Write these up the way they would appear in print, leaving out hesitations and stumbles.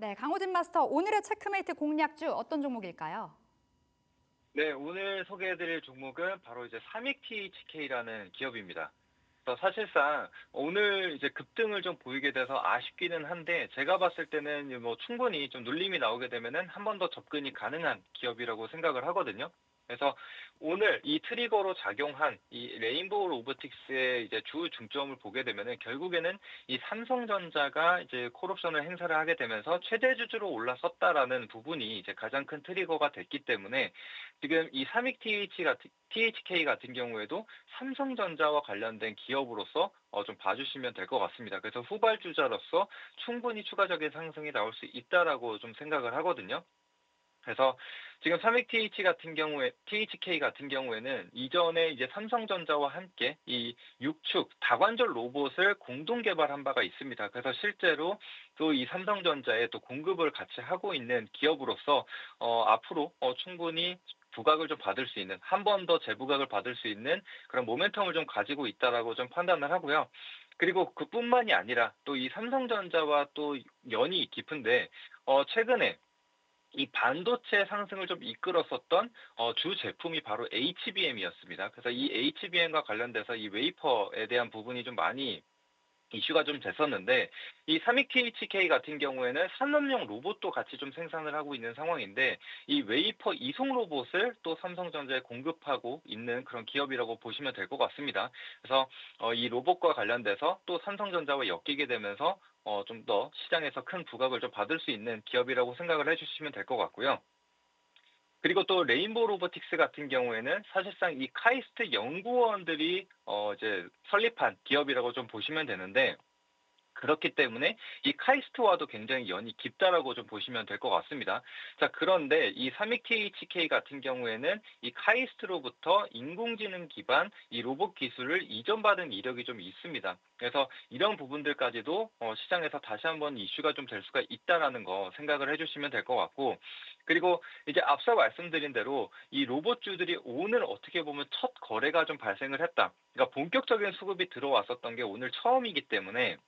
네, 강호진 마스터, 오늘의 체크메이트 공략주 어떤 종목일까요? 네, 오늘 소개해드릴 종목은 바로 이제 삼익THK라는 기업입니다. 그래서 사실상 오늘 이제 급등을 좀 보이게 돼서 아쉽기는 한데 제가 봤을 때는 뭐 충분히 좀 눌림이 나오게 되면은 한 번 더 접근이 가능한 기업이라고 생각을 하거든요. 그래서 오늘 이 트리거로 작용한 이 레인보우 로보틱스의 이제 주 중점을 보게 되면은 결국에는 이 삼성전자가 이제 콜옵션을 행사를 하게 되면서 최대 주주로 올라섰다라는 부분이 이제 가장 큰 트리거가 됐기 때문에 지금 이 삼익 THK 같은 경우에도 삼성전자와 관련된 기업으로서 좀 봐주시면 될 것 같습니다. 그래서 후발주자로서 충분히 추가적인 상승이 나올 수 있다라고 좀 생각을 하거든요. 그래서 지금 삼익 THK 같은 경우에는 이전에 이제 삼성전자와 함께 이 육축 다관절 로봇을 공동 개발한 바가 있습니다. 그래서 실제로 또 이 삼성전자에 또 공급을 같이 하고 있는 기업으로서 앞으로 충분히 부각을 좀 받을 수 있는 한 번 더 재부각을 받을 수 있는 그런 모멘텀을 좀 가지고 있다라고 좀 판단을 하고요. 그리고 그뿐만이 아니라 또 이 삼성전자와 또 연이 깊은데 최근에 이 반도체 상승을 좀 이끌었었던 주 제품이 바로 HBM이었습니다. 그래서 이 HBM과 관련돼서 이 웨이퍼에 대한 부분이 좀 많이 이슈가 좀 됐었는데 이 삼익 THK 같은 경우에는 산업용 로봇도 같이 좀 생산을 하고 있는 상황인데 이 웨이퍼 이송 로봇을 또 삼성전자에 공급하고 있는 그런 기업이라고 보시면 될 것 같습니다. 그래서 이 로봇과 관련돼서 또 삼성전자와 엮이게 되면서 좀 더 시장에서 큰 부각을 좀 받을 수 있는 기업이라고 생각을 해주시면 될 것 같고요. 그리고 또 레인보우 로보틱스 같은 경우에는 사실상 이 카이스트 연구원들이 이제 설립한 기업이라고 좀 보시면 되는데 그렇기 때문에 이 카이스트와도 굉장히 연이 깊다라고 좀 보시면 될 것 같습니다. 자, 그런데 이 삼익 THK 같은 경우에는 이 카이스트로부터 인공지능 기반 이 로봇 기술을 이전받은 이력이 좀 있습니다. 그래서 이런 부분들까지도 시장에서 다시 한번 이슈가 좀 될 수가 있다라는 거 생각을 해주시면 될 것 같고, 그리고 이제 앞서 말씀드린 대로 이 로봇주들이 오늘 어떻게 보면 첫 거래가 좀 발생을 했다. 그러니까 본격적인 수급이 들어왔었던 게 오늘 처음이기 때문에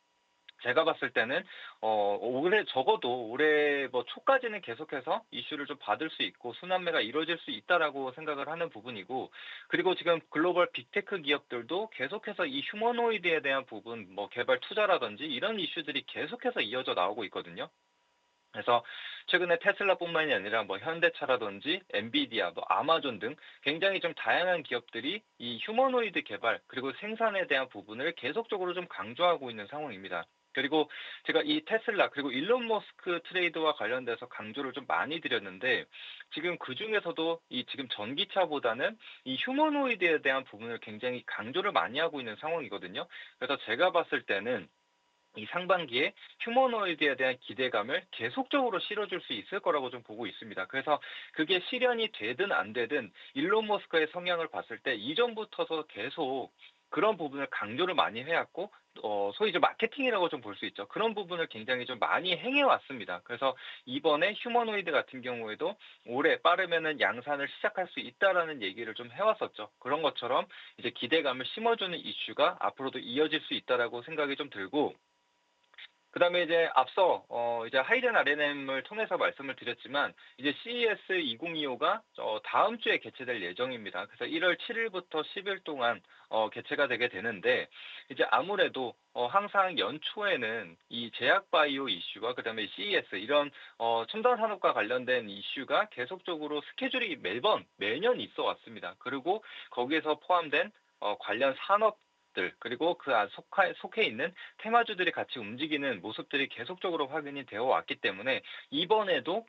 제가 봤을 때는 올해 적어도 올해 뭐 초까지는 계속해서 이슈를 좀 받을 수 있고 순환매가 이루어질 수 있다라고 생각을 하는 부분이고, 그리고 지금 글로벌 빅테크 기업들도 계속해서 이 휴머노이드에 대한 부분 뭐 개발 투자라든지 이런 이슈들이 계속해서 이어져 나오고 있거든요. 그래서 최근에 테슬라뿐만이 아니라 뭐 현대차라든지 엔비디아, 뭐 아마존 등 굉장히 좀 다양한 기업들이 이 휴머노이드 개발 그리고 생산에 대한 부분을 계속적으로 좀 강조하고 있는 상황입니다. 그리고 제가 이 테슬라 그리고 일론 머스크 트레이드와 관련돼서 강조를 좀 많이 드렸는데 지금 그중에서도 이 지금 전기차보다는 이 휴머노이드에 대한 부분을 굉장히 강조를 많이 하고 있는 상황이거든요. 그래서 제가 봤을 때는 이 상반기에 휴머노이드에 대한 기대감을 계속적으로 실어줄 수 있을 거라고 좀 보고 있습니다. 그래서 그게 실현이 되든 안 되든 일론 머스크의 성향을 봤을 때 이전부터서 계속 그런 부분을 강조를 많이 해왔고, 소위 이제 마케팅이라고 좀 볼 수 있죠. 그런 부분을 굉장히 좀 많이 행해왔습니다. 그래서 이번에 휴머노이드 같은 경우에도 올해 빠르면은 양산을 시작할 수 있다라는 얘기를 좀 해왔었죠. 그런 것처럼 이제 기대감을 심어주는 이슈가 앞으로도 이어질 수 있다라고 생각이 좀 들고, 그다음에 이제 앞서 이제 하이든 R&M을 통해서 말씀을 드렸지만 이제 CES 2025가 다음 주에 개최될 예정입니다. 그래서 1월 7일부터 10일 동안 개최가 되게 되는데 이제 아무래도 항상 연초에는 이 제약 바이오 이슈와 그다음에 CES 이런 첨단 산업과 관련된 이슈가 계속적으로 스케줄이 매번 매년 있어 왔습니다. 그리고 거기에서 포함된 관련 산업들 그리고 그 안 속해 있는 테마주들이 같이 움직이는 모습들이 계속적으로 확인이 되어 왔기 때문에 이번에도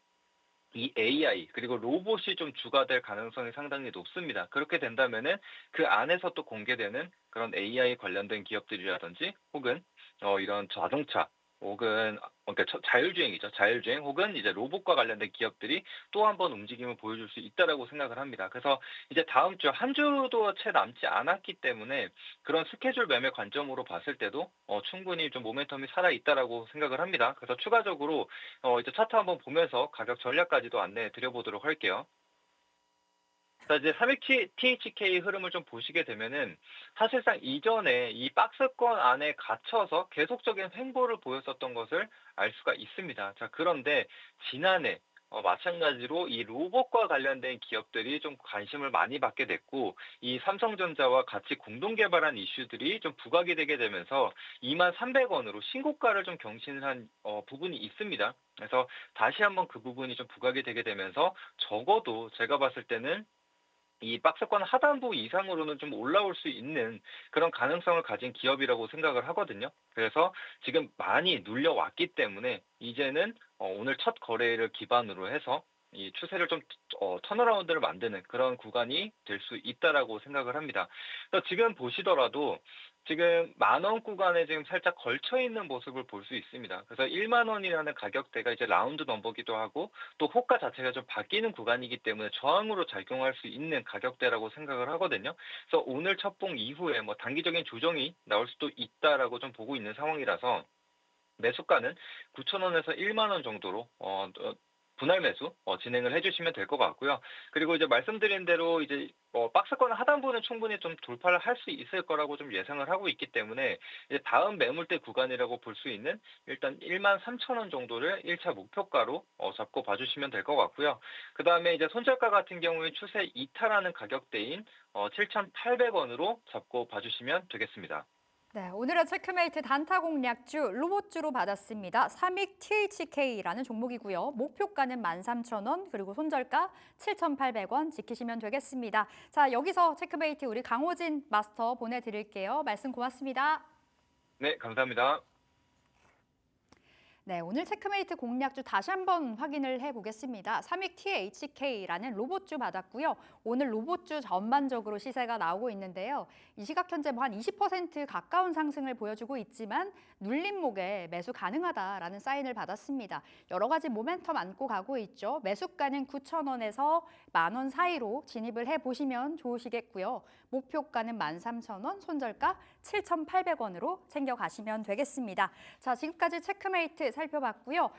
이 AI 그리고 로봇이 좀 주가 될 가능성이 상당히 높습니다. 그렇게 된다면은 그 안에서 또 공개되는 그런 AI 관련된 기업들이라든지 혹은 이런 자동차 혹은 그러니까 자율주행이죠. 자율주행 혹은 이제 로봇과 관련된 기업들이 또 한 번 움직임을 보여줄 수 있다라고 생각을 합니다. 그래서 이제 다음 주 한 주도 채 남지 않았기 때문에 그런 스케줄 매매 관점으로 봤을 때도 충분히 좀 모멘텀이 살아 있다라고 생각을 합니다. 그래서 추가적으로 이제 차트 한번 보면서 가격 전략까지도 안내해 드려보도록 할게요. 자, 이제 3위 THK 흐름을 좀 보시게 되면은 사실상 이전에 이 박스권 안에 갇혀서 계속적인 횡보를 보였었던 것을 알 수가 있습니다. 자, 그런데 지난해 마찬가지로 이 로봇과 관련된 기업들이 좀 관심을 많이 받게 됐고, 이 삼성전자와 같이 공동 개발한 이슈들이 좀 부각이 되게 되면서 23,300원으로 신고가를 좀 경신한 부분이 있습니다. 그래서 다시 한번 그 부분이 좀 부각이 되게 되면서 적어도 제가 봤을 때는 이 박스권 하단부 이상으로는 좀 올라올 수 있는 그런 가능성을 가진 기업이라고 생각을 하거든요. 그래서 지금 많이 눌려왔기 때문에 이제는 오늘 첫 거래를 기반으로 해서 이 추세를 좀 턴어라운드를 만드는 그런 구간이 될 수 있다라고 생각을 합니다. 그래서 지금 보시더라도 지금 만원 구간에 지금 살짝 걸쳐 있는 모습을 볼 수 있습니다. 그래서 1만 원이라는 가격대가 이제 라운드 넘버기도 하고 또 호가 자체가 좀 바뀌는 구간이기 때문에 저항으로 작용할 수 있는 가격대라고 생각을 하거든요. 그래서 오늘 첫봉 이후에 뭐 단기적인 조정이 나올 수도 있다라고 좀 보고 있는 상황이라서 매수가는 9,000원에서 1만 원 정도로 분할 매수 진행을 해주시면 될 것 같고요. 그리고 이제 말씀드린 대로 이제 박스권 하단부는 충분히 좀 돌파를 할 수 있을 거라고 좀 예상을 하고 있기 때문에 이제 다음 매물대 구간이라고 볼 수 있는 일단 1만 3천 원 정도를 1차 목표가로 잡고 봐주시면 될 것 같고요. 그 다음에 이제 손절가 같은 경우에 추세 이탈하는 가격대인 7,800원으로 잡고 봐주시면 되겠습니다. 네, 오늘의 체크메이트 단타 공략주 로봇주로 받았습니다. 삼익 THK라는 종목이고요. 목표가는 13,000원 그리고 손절가 7,800원 지키시면 되겠습니다. 자, 여기서 체크메이트 우리 강호진 마스터 보내드릴게요. 말씀 고맙습니다. 네, 감사합니다. 네, 오늘 체크메이트 공략주 다시 한번 확인을 해보겠습니다. 삼익 THK라는 로봇주 받았고요. 오늘 로봇주 전반적으로 시세가 나오고 있는데요. 이 시각 현재 뭐 한 20% 가까운 상승을 보여주고 있지만 눌림목에 매수 가능하다라는 사인을 받았습니다. 여러 가지 모멘텀 안고 가고 있죠. 매수가는 9,000원에서 10,000원 사이로 진입을 해보시면 좋으시겠고요. 목표가는 13,000원, 손절가 7,800원으로 챙겨가시면 되겠습니다. 자, 지금까지 체크메이트 살펴봤고요.